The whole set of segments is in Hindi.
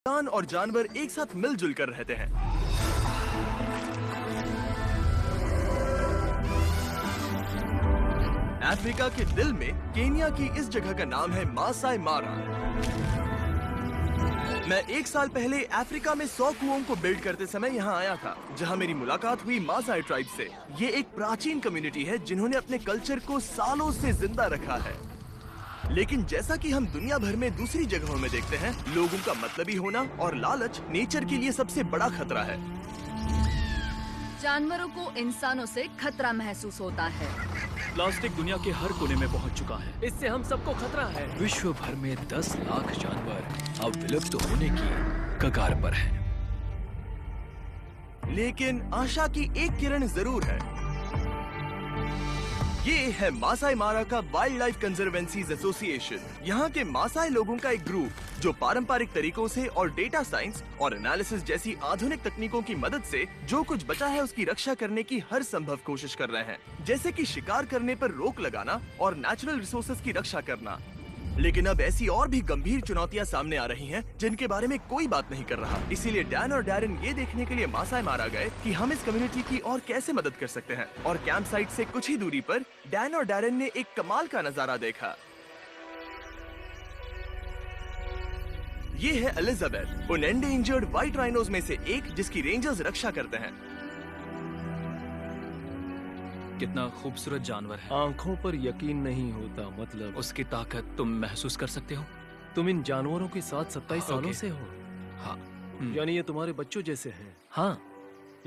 इंसान और जानवर एक साथ मिलजुल कर रहते हैं। अफ्रीका के दिल में केन्या की इस जगह का नाम है मासाई मारा। मैं 1 साल पहले अफ्रीका में 100 कुओं को बिल्ड करते समय यहाँ आया था, जहाँ मेरी मुलाकात हुई मासाई ट्राइब से। ये एक प्राचीन कम्युनिटी है जिन्होंने अपने कल्चर को सालों से जिंदा रखा है। लेकिन जैसा कि हम दुनिया भर में दूसरी जगहों में देखते हैं, लोगों का मतलबी होना और लालच नेचर के लिए सबसे बड़ा खतरा है। जानवरों को इंसानों से खतरा महसूस होता है। प्लास्टिक दुनिया के हर कोने में पहुंच चुका है। इससे हम सबको खतरा है। विश्व भर में 10 लाख जानवर अब विलुप्त होने की कगार पर हैं। लेकिन आशा की एक किरण जरूर है। ये है मासाई मारा का वाइल्ड लाइफ कंजर्वेंसीज एसोसिएशन। यहाँ के मासाई लोगों का एक ग्रुप जो पारंपरिक तरीकों से और डेटा साइंस और एनालिसिस जैसी आधुनिक तकनीकों की मदद से जो कुछ बचा है उसकी रक्षा करने की हर संभव कोशिश कर रहे हैं, जैसे कि शिकार करने पर रोक लगाना और नेचुरल रिसोर्सेज की रक्षा करना। लेकिन अब ऐसी और भी गंभीर चुनौतियां सामने आ रही हैं जिनके बारे में कोई बात नहीं कर रहा। इसीलिए डैन और डैरेन ये देखने के लिए मासाई मारा गए कि हम इस कम्युनिटी की और कैसे मदद कर सकते हैं। और कैंप साइट से कुछ ही दूरी पर डैन और डैरेन ने एक कमाल का नजारा देखा। ये है एलिजाबेथ, उन एंडेंजर्ड व्हाइट राइनोज में से एक जिसकी रेंजर्स रक्षा करते हैं। कितना खूबसूरत जानवर है। आंखों पर यकीन नहीं होता। मतलब उसकी ताकत तुम महसूस कर सकते हो। तुम इन जानवरों के साथ 27 सालों ओके। से हो। हाँ। यानी ये तुम्हारे बच्चों जैसे हैं। हाँ।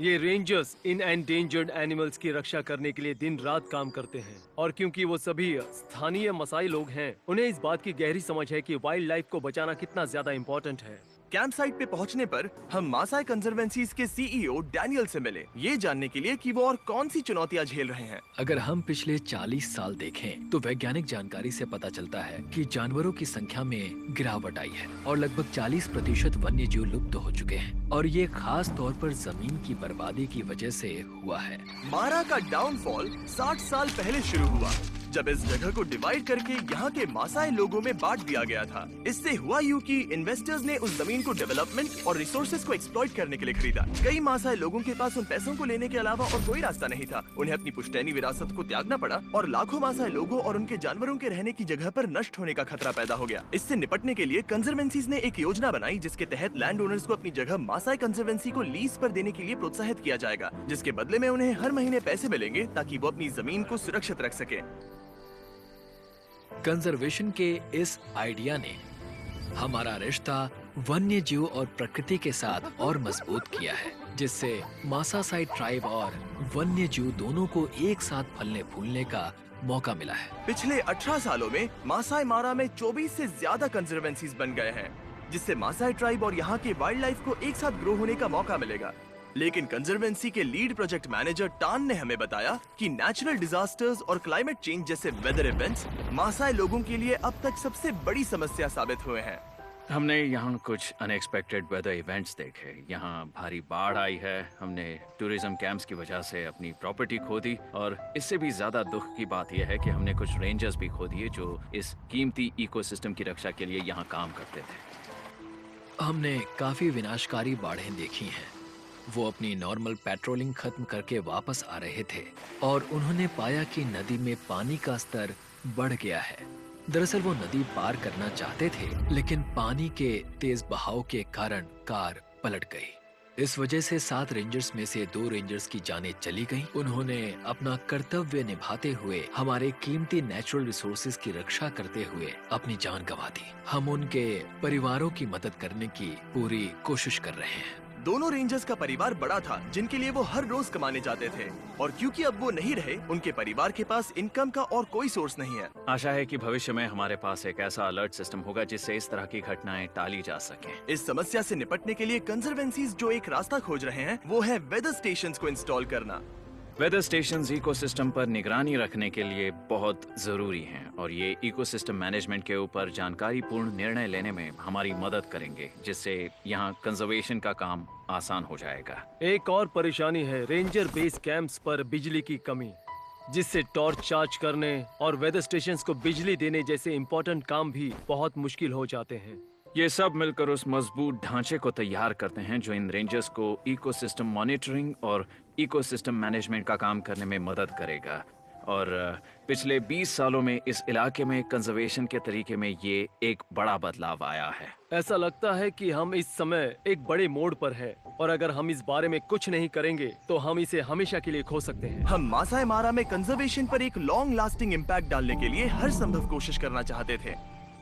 ये रेंजर्स इन एंडेंजर्ड एनिमल्स की रक्षा करने के लिए दिन रात काम करते हैं। और क्योंकि वो सभी स्थानीय मसाई लोग हैं, उन्हें इस बात की गहरी समझ है कि वाइल्ड लाइफ को बचाना कितना ज्यादा इम्पोर्टेंट है। कैंप साइट पे पहुंचने पर हम मासाई कंजर्वेंसीज के सीईओ डैनियल से मिले, ये जानने के लिए कि वो और कौन सी चुनौतियां झेल रहे हैं। अगर हम पिछले 40 साल देखें तो वैज्ञानिक जानकारी से पता चलता है कि जानवरों की संख्या में गिरावट आई है और लगभग 40% वन्य जीव लुप्त हो चुके हैं। और ये खास तौर पर जमीन की बर्बादी की वजह से हुआ है। मारा का डाउनफॉल 60 साल पहले शुरू हुआ, जब इस जगह को डिवाइड करके यहाँ के मासाई लोगों में बांट दिया गया था। इससे हुआ यूं कि इन्वेस्टर्स ने उस जमीन को डेवलपमेंट और रिसोर्सेज को एक्सप्लॉइट करने के लिए खरीदा। कई मासाई लोगों के पास उन पैसों को लेने के अलावा और कोई रास्ता नहीं था। उन्हें अपनी पुश्तैनी विरासत को त्यागना पड़ा और लाखों मासाई लोगों और उनके जानवरों के रहने की जगह पर नष्ट होने का खतरा पैदा हो गया। इससे निपटने के लिए कंजर्वेंसीज ने एक योजना बनाई जिसके तहत लैंड ओनर्स को अपनी जगह मासाई कंजर्वेंसी को लीज पर देने के लिए प्रोत्साहित किया जाएगा, जिसके बदले में उन्हें हर महीने पैसे मिलेंगे ताकि वो अपनी जमीन को सुरक्षित रख सके। कंजर्वेशन के इस आइडिया ने हमारा रिश्ता वन्य जीव और प्रकृति के साथ और मजबूत किया है, जिससे मासाई ट्राइब और वन्य जीव दोनों को एक साथ फलने फूलने का मौका मिला है। पिछले 18 सालों में मासाई मारा में 24 से ज्यादा कंजर्वेंसीज बन गए हैं, जिससे मासाई ट्राइब और यहाँ के वाइल्ड लाइफ को एक साथ ग्रो होने का मौका मिलेगा। लेकिन कंजर्वेंसी के लीड प्रोजेक्ट मैनेजर टान ने हमें बताया कि नेचुरल डिजास्टर्स और क्लाइमेट चेंज जैसे वेदर इवेंट्स मासाई लोगों के लिए अब तक सबसे बड़ी समस्या साबित हुए हैं। हमने यहाँ कुछ अनएक्सपेक्टेड वेदर इवेंट्स देखे। यहाँ भारी बाढ़ आई है, हमने टूरिज्म कैंप्स की वजह से अपनी प्रॉपर्टी खो दी, और इससे भी ज्यादा दुख की बात यह है कि हमने कुछ रेंजर्स भी खो दिए जो इस कीमती इकोसिस्टम की रक्षा के लिए यहाँ काम करते थे। हमने काफी विनाशकारी बाढ़ें देखी हैं। वो अपनी नॉर्मल पेट्रोलिंग खत्म करके वापस आ रहे थे और उन्होंने पाया कि नदी में पानी का स्तर बढ़ गया है। दरअसल वो नदी पार करना चाहते थे, लेकिन पानी के तेज बहाव के कारण कार पलट गई। इस वजह से 7 रेंजर्स में से 2 रेंजर्स की जानें चली गईं। उन्होंने अपना कर्तव्य निभाते हुए हमारे कीमती नेचुरल रिसोर्सेज की रक्षा करते हुए अपनी जान गंवा दी। हम उनके परिवारों की मदद करने की पूरी कोशिश कर रहे हैं। दोनों रेंजर्स का परिवार बड़ा था जिनके लिए वो हर रोज कमाने जाते थे, और क्योंकि अब वो नहीं रहे, उनके परिवार के पास इनकम का और कोई सोर्स नहीं है। आशा है कि भविष्य में हमारे पास एक ऐसा अलर्ट सिस्टम होगा जिससे इस तरह की घटनाएं टाली जा सके। इस समस्या से निपटने के लिए कंजर्वेंसीज जो एक रास्ता खोज रहे हैं वो है वेदर स्टेशंस को इंस्टॉल करना। वेदर स्टेशंस इकोसिस्टम पर निगरानी रखने के लिए बहुत जरूरी हैं, और ये इकोसिस्टम मैनेजमेंट के ऊपर जानकारीपूर्ण निर्णय लेने में हमारी मदद करेंगे, जिससे यहाँ कंजर्वेशन का काम आसान हो जाएगा। एक और परेशानी है रेंजर बेस कैंप्स पर बिजली की कमी, जिससे टॉर्च चार्ज करने और वेदर स्टेशंस को बिजली देने जैसे इम्पोर्टेंट काम भी बहुत मुश्किल हो जाते हैं। ये सब मिलकर उस मजबूत ढांचे को तैयार करते हैं जो इन रेंजर्स को इकोसिस्टम मॉनिटरिंग और इकोसिस्टम मैनेजमेंट का काम करने में मदद करेगा। और पिछले 20 सालों में इस इलाके में कंजर्वेशन के तरीके में ये एक बड़ा बदलाव आया है। ऐसा लगता है कि हम इस समय एक बड़े मोड़ पर हैं और अगर हम इस बारे में कुछ नहीं करेंगे तो हम इसे हमेशा के लिए खो सकते हैं। हम मासाई मारा में कंजर्वेशन पर एक लॉन्ग लास्टिंग इम्पैक्ट डालने के लिए हर संभव कोशिश करना चाहते थे।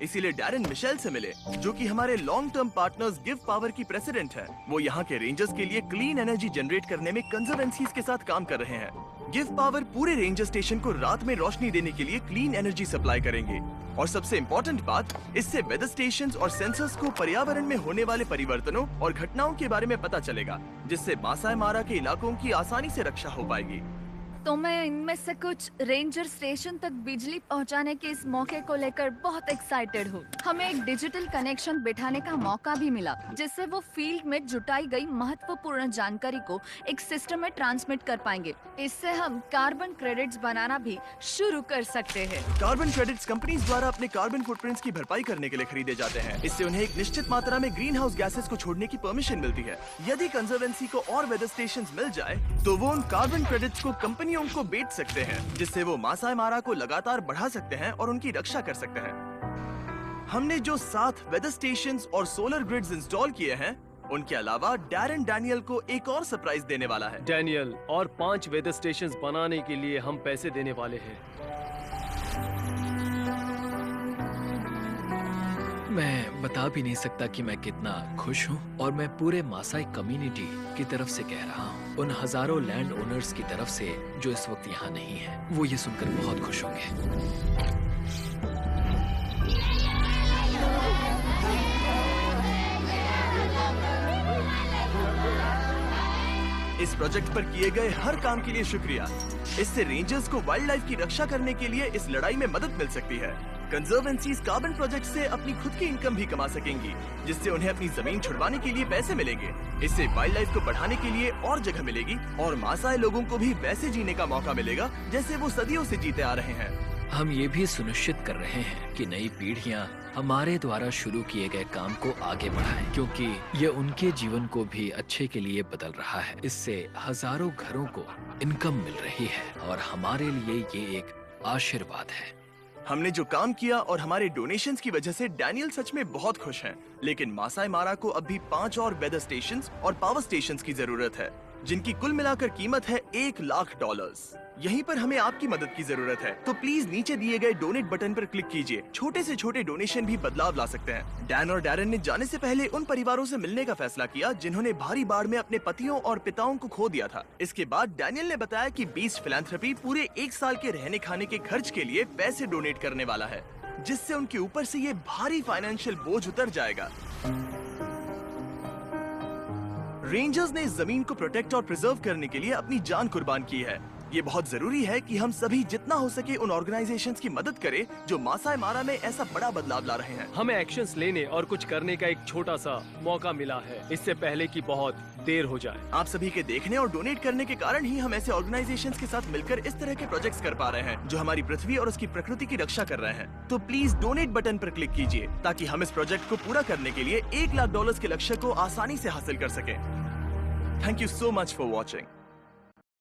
इसीलिए डैरेन मिशेल से मिले, जो कि हमारे long term partners give power की प्रेसिडेंट है। वो यहाँ के रेंजर्स के लिए क्लीन एनर्जी जनरेट करने में कंजर्वेंसीज के साथ काम कर रहे हैं। गिव पावर पूरे रेंजर स्टेशन को रात में रोशनी देने के लिए क्लीन एनर्जी सप्लाई करेंगे। और सबसे इम्पोर्टेंट बात, इससे वेदर स्टेशंस और सेंसर्स को पर्यावरण में होने वाले परिवर्तनों और घटनाओं के बारे में पता चलेगा, जिससे मासाई मारा के इलाकों की आसानी से रक्षा हो पाएगी। तो मैं इनमें से कुछ रेंजर स्टेशन तक बिजली पहुंचाने के इस मौके को लेकर बहुत एक्साइटेड हूँ। हमें एक डिजिटल कनेक्शन बिठाने का मौका भी मिला, जिससे वो फील्ड में जुटाई गई महत्वपूर्ण जानकारी को एक सिस्टम में ट्रांसमिट कर पाएंगे। इससे हम कार्बन क्रेडिट्स बनाना भी शुरू कर सकते हैं। कार्बन क्रेडिट्स कंपनीज द्वारा अपने कार्बन फुटप्रिंट्स की भरपाई करने के लिए खरीदे जाते हैं। इससे उन्हें एक निश्चित मात्रा में ग्रीन हाउस गैसेस को छोड़ने की परमिशन मिलती है। यदि कंजर्वेंसी को और वेदर स्टेशन मिल जाए तो वो उन कार्बन क्रेडिट्स को कंपनियों को बेच सकते हैं, जिससे वो मासाई मारा को लगातार बढ़ा सकते हैं और उनकी रक्षा कर सकते हैं। हमने जो 7 वेदर स्टेशंस और सोलर ग्रिड्स इंस्टॉल किए हैं, उनके अलावा डैरेन डैनियल को एक और सरप्राइज देने वाला है। डैनियल, और 5 वेदर स्टेशंस बनाने के लिए हम पैसे देने वाले हैं। मैं बता भी नहीं सकता कि मैं कितना खुश हूँ, और मैं पूरे मासाई कम्युनिटी की तरफ से कह रहा हूँ, उन हजारों लैंड ओनर्स की तरफ से जो इस वक्त यहाँ नहीं है। वो ये सुनकर बहुत खुश होंगे। इस प्रोजेक्ट पर किए गए हर काम के लिए शुक्रिया। इससे रेंजर्स को वाइल्ड लाइफ की रक्षा करने के लिए इस लड़ाई में मदद मिल सकती है। कंजर्वेंसीज कार्बन प्रोजेक्ट से अपनी खुद की इनकम भी कमा सकेंगी, जिससे उन्हें अपनी जमीन छुड़वाने के लिए पैसे मिलेंगे। इससे वाइल्ड लाइफ को बढ़ाने के लिए और जगह मिलेगी और मासाई लोगों को भी वैसे जीने का मौका मिलेगा जैसे वो सदियों से जीते आ रहे हैं। हम ये भी सुनिश्चित कर रहे हैं कि नई पीढ़ियां हमारे द्वारा शुरू किए गए काम को आगे बढ़ाएं, क्योंकि ये उनके जीवन को भी अच्छे के लिए बदल रहा है। इससे हजारों घरों को इनकम मिल रही है और हमारे लिए ये एक आशीर्वाद है। हमने जो काम किया और हमारे डोनेशंस की वजह से डैनियल सच में बहुत खुश हैं। लेकिन मासाई मारा को अब भी 5 और वेदर स्टेशंस और पावर स्टेशंस की जरूरत है, जिनकी कुल मिलाकर कीमत है $1 लाख। यहीं पर हमें आपकी मदद की जरूरत है, तो प्लीज नीचे दिए गए डोनेट बटन पर क्लिक कीजिए। छोटे से छोटे डोनेशन भी बदलाव ला सकते हैं। डैन और डैरेन ने जाने से पहले उन परिवारों से मिलने का फैसला किया जिन्होंने भारी बाढ़ में अपने पतियों और पिताओं को खो दिया था। इसके बाद डैनियल ने बताया कि बीस्ट फिलैंथ्रोपी पूरे 1 साल के रहने खाने के खर्च के लिए पैसे डोनेट करने वाला है, जिससे उनके ऊपर से ये भारी फाइनेंशियल बोझ उतर जाएगा। रेंजर्स ने इस जमीन को प्रोटेक्ट और प्रिजर्व करने के लिए अपनी जान कुर्बान की है। ये बहुत जरूरी है कि हम सभी जितना हो सके उन ऑर्गेनाइजेशंस की मदद करें जो मासाई मारा में ऐसा बड़ा बदलाव ला रहे हैं। हमें एक्शंस लेने और कुछ करने का एक छोटा सा मौका मिला है, इससे पहले कि बहुत देर हो जाए। आप सभी के देखने और डोनेट करने के कारण ही हम ऐसे ऑर्गेनाइजेशंस के साथ मिलकर इस तरह के प्रोजेक्ट्स कर पा रहे हैं जो हमारी पृथ्वी और उसकी प्रकृति की रक्षा कर रहे हैं। तो प्लीज डोनेट बटन पर क्लिक कीजिए ताकि हम इस प्रोजेक्ट को पूरा करने के लिए $1 लाख के लक्ष्य को आसानी से हासिल कर सकें। Thank you so much for watching.